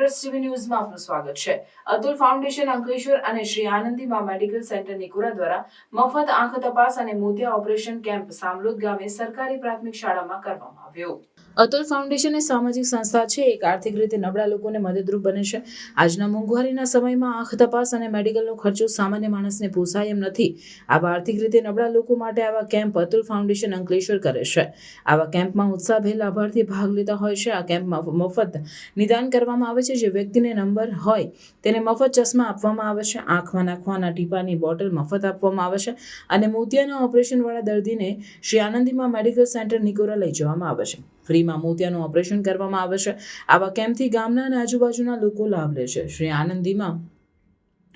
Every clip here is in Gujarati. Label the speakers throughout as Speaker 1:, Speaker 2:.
Speaker 1: ટ્રસ્ટ ટીવી ન્યૂઝમાં આપનું સ્વાગત છે। અતુલ ફાઉન્ડેશન અંકલેશ્વર અને શ્રી આનંદી મા મેડિકલ સેન્ટર નિકોરા દ્વારા મફત આંખ તપાસ અને મોતિયા ઓપરેશન કેમ્પ સામલોદ ગામે સરકારી પ્રાથમિક શાળામાં કરવામાં આવ્યો। અતુલ ફાઉન્ડેશન એ સામાજિક સંસ્થા છે, એક આર્થિક રીતે નબળા લોકોને મદદરૂપ બને છે। આજના મોંઘવારીના સમયમાં આંખ તપાસ અને મેડિકલનો ખર્ચો સામાન્ય માણસને પોસાય એમ નથી। આવા આર્થિક રીતે નબળા લોકો માટે આવા કેમ્પ અતુલ ફાઉન્ડેશન અંકલેશ્વર કરે છે। આવા કેમ્પમાં ઉત્સાહભેર લાભાર્થી ભાગ લેતા હોય છે। આ કેમ્પમાં મફત નિદાન કરવામાં આવે છે। જે વ્યક્તિને નંબર હોય તેને મફત ચશ્મા આપવામાં આવે છે। આંખમાં નાખવાના ટીપાની બોટલ મફત આપવામાં આવે છે અને મોતિયાના ઓપરેશનવાળા દર્દીને શ્રી આનંદીમાં મેડિકલ સેન્ટર નિકોરા લઈ જવામાં આવે છે। ફ્રીમાં મોતિયાનું ઓપરેશન કરવામાં આવે છે। આવા કેમ્પથી ગામના અને આજુબાજુના લોકો લાભ લે છે। શ્રી આનંદીમાં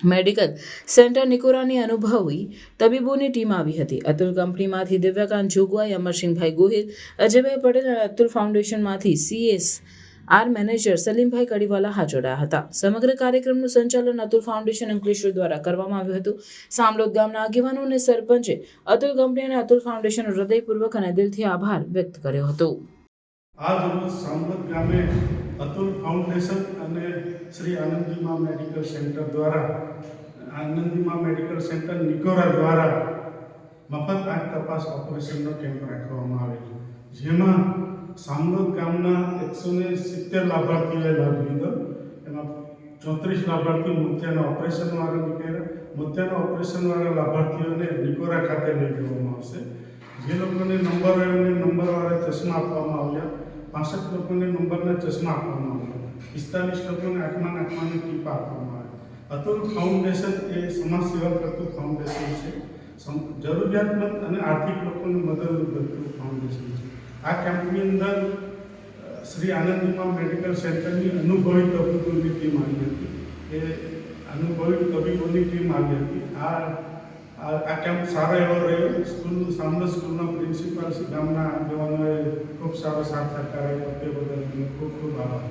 Speaker 1: મેડિકલ સેન્ટર નિકોરાની અનુભવી તબીબોની ટીમ આવી હતી। અતુલ કંપનીમાંથી દિવ્યાકાંત જોગવાઈ, અમરસિંહભાઈ ગોહિલ, અજયભાઈ પટેલ અને અતુલ ફાઉન્ડેશનમાંથી CSR મેનેજર સલીમભાઈ કડીવાલા હાજર રહ્યા હતા। સમગ્ર કાર્યક્રમનું સંચાલન અતુલ ફાઉન્ડેશન અંકલેશ્વર દ્વારા કરવામાં આવ્યું હતું। સામલોદ ગામના આગેવાનો અને સરપંચે અતુલ કંપની અને અતુલ ફાઉન્ડેશનનો હૃદયપૂર્વક અને દિલથી આભાર વ્યક્ત કર્યો હતો।
Speaker 2: आज रोज सामलोद गामे अतुल फाउंडेशन અને શ્રી આનંદીમાં મેડિકલ સેન્ટર દ્વારા આનંદીમાં મેડિકલ સેન્ટર નિકોરા દ્વારા મફત આંખ તપાસ ઓપરેશનનો કેમ્પ રાખવામાં આવેલો, જેમાં સામલોદ ગામના 170 લાભાર્થીઓએ લાભ લીધો। એમાં 34 લાભાર્થી મોતિયાના ઓપરેશનવાળા નીકળ્યા। મોતિયાના ઓપરેશનવાળા લાભાર્થીઓને નિકોરા ખાતે લઈ જવામાં આવશે। જે લોકોને નંબર હોય એમને નંબરવાળા ચશ્મા આપવામાં આવ્યા। 65 લોકોને નંબરના ચશ્મા આપવામાં આવ્યા। 45 લોકોને આંખમાં નાખવાની ટીપા આપવામાં આવી। અતુલ ફાઉન્ડેશન એ સમાજ સેવા કરતું ફાઉન્ડેશન છે। જરૂરિયાતમંદ અને આર્થિક લોકોને મદદરૂપ કરતું ફાઉન્ડેશન છે। આ કેમ્પની અંદર શ્રી આનંદીમાં મેડિકલ સેન્ટરની અનુભવી તબીબોની ટીમ આવી હતી। એ અનુભવી તબીબોની ટીમ આવી હતી। આ કેમ્પ સારો એવો રહ્યો। સામલોદ સ્કૂલના પ્રિન્સિપાલ ગામના આગેવાનોએ ખૂબ સારો સાથ સહકાર આપ્યો, તે બદલ ખૂબ ખૂબ આભાર।